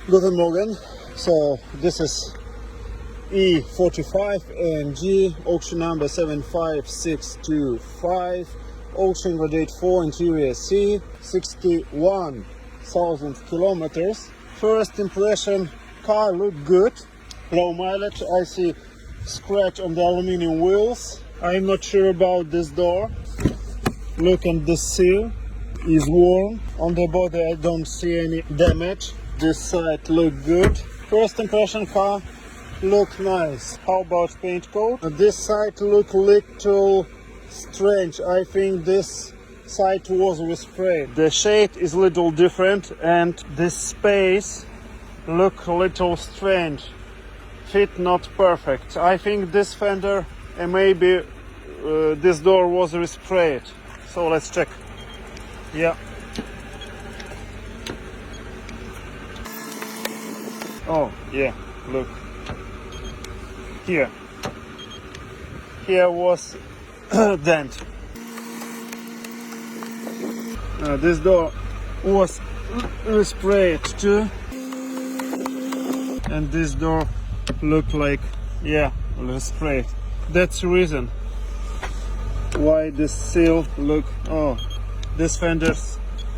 Guten Morgen. So this is E55 AMG, auction number 75625, auction date 4, interior C, 61,000 kilometers. First impression, car look good, low mileage. I see scratch on the aluminum wheels. I'm not sure about this door. Look at the seal, is worn. On the body I don't see any damage. This side look good. First impression, car look nice. How about paint coat? This side look little strange. I think this side was resprayed. The shade is little different and this space look little strange. Fit not perfect. I think this fender and maybe this door was resprayed. So let's check. Yeah. Oh yeah, look. Here was dent. This door was resprayed too. And this door look like, yeah, resprayed. That's the reason why this seal look, oh, this fender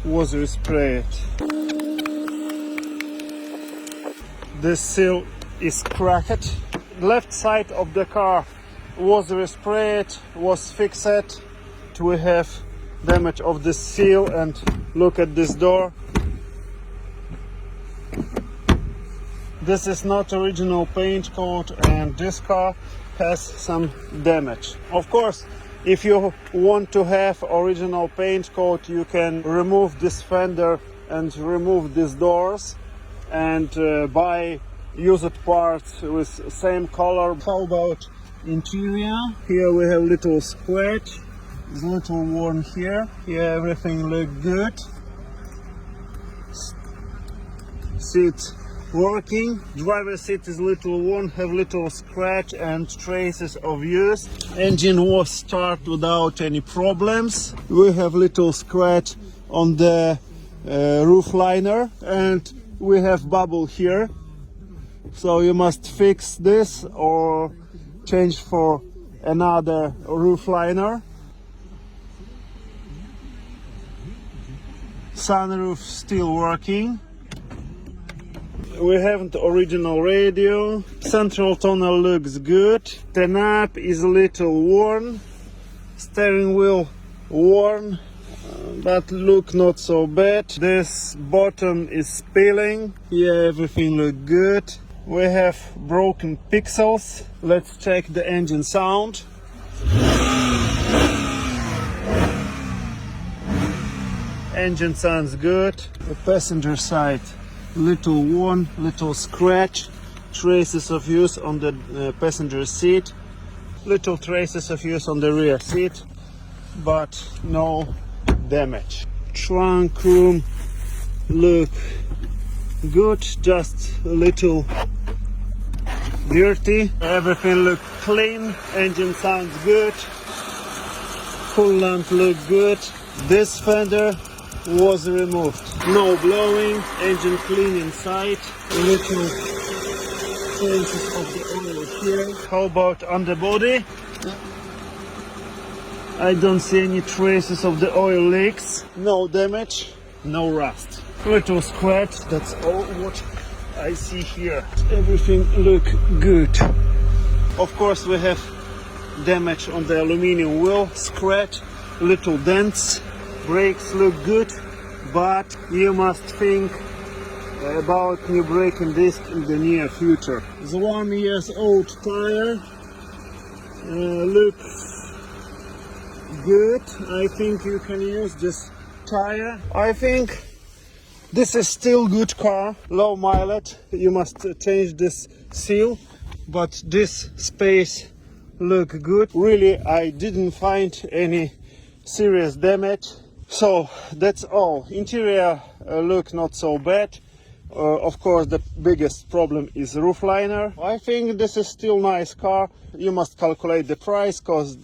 was resprayed. This seal is cracked. Left side of the car was resprayed, was fixed. We have damage of the seal and look at this door. This is not original paint coat and this car has some damage. Of course, if you want to have original paint coat, you can remove this fender and remove these doors and buy used parts with same color. How about interior? Here we have little scratch, it's little worn here. Here everything look good. Seat working. Driver seat is little worn, have little scratch and traces of use. Engine was start without any problems. We have little scratch on the roof liner and we have bubble here. So you must fix this or change for another roof liner. Sunroof still working. We have the original radio. Central tunnel looks good. The knob is a little worn. Steering wheel worn, but look not so bad. This bottom is peeling. Here everything look good. We have broken pixels. Let's check the engine sound. Engine sounds good. The passenger side, little worn, little scratch, traces of use on the passenger seat, little traces of use on the rear seat, but no damage. Trunk room look good, just a little dirty. Everything look clean. Engine sounds good. Coolant look good. This fender was removed. No blowing. Engine clean inside. Little traces of the oil here. How about underbody? I don't see any traces of the oil leaks. No damage. No rust. Little scratch. That's all what I see here. Everything look good. Of course we have damage on the aluminum wheel, scratch, little dents. Brakes look good, but you must think about new braking disc in the near future. The 1 year old tire looks good. I think you can use this tire. I think this is still good car, low mileage. You must change this seal, but this space look good. Really, I didn't find any serious damage. So that's all. Interior look not so bad. Of course, the biggest problem is roof liner. I think this is still nice car. You must calculate the price because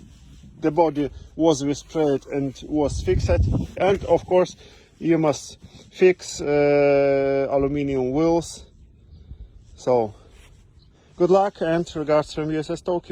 the body was resprayed and was fixed. And of course, you must fix aluminum wheels So good luck and regards from USS Tokyo.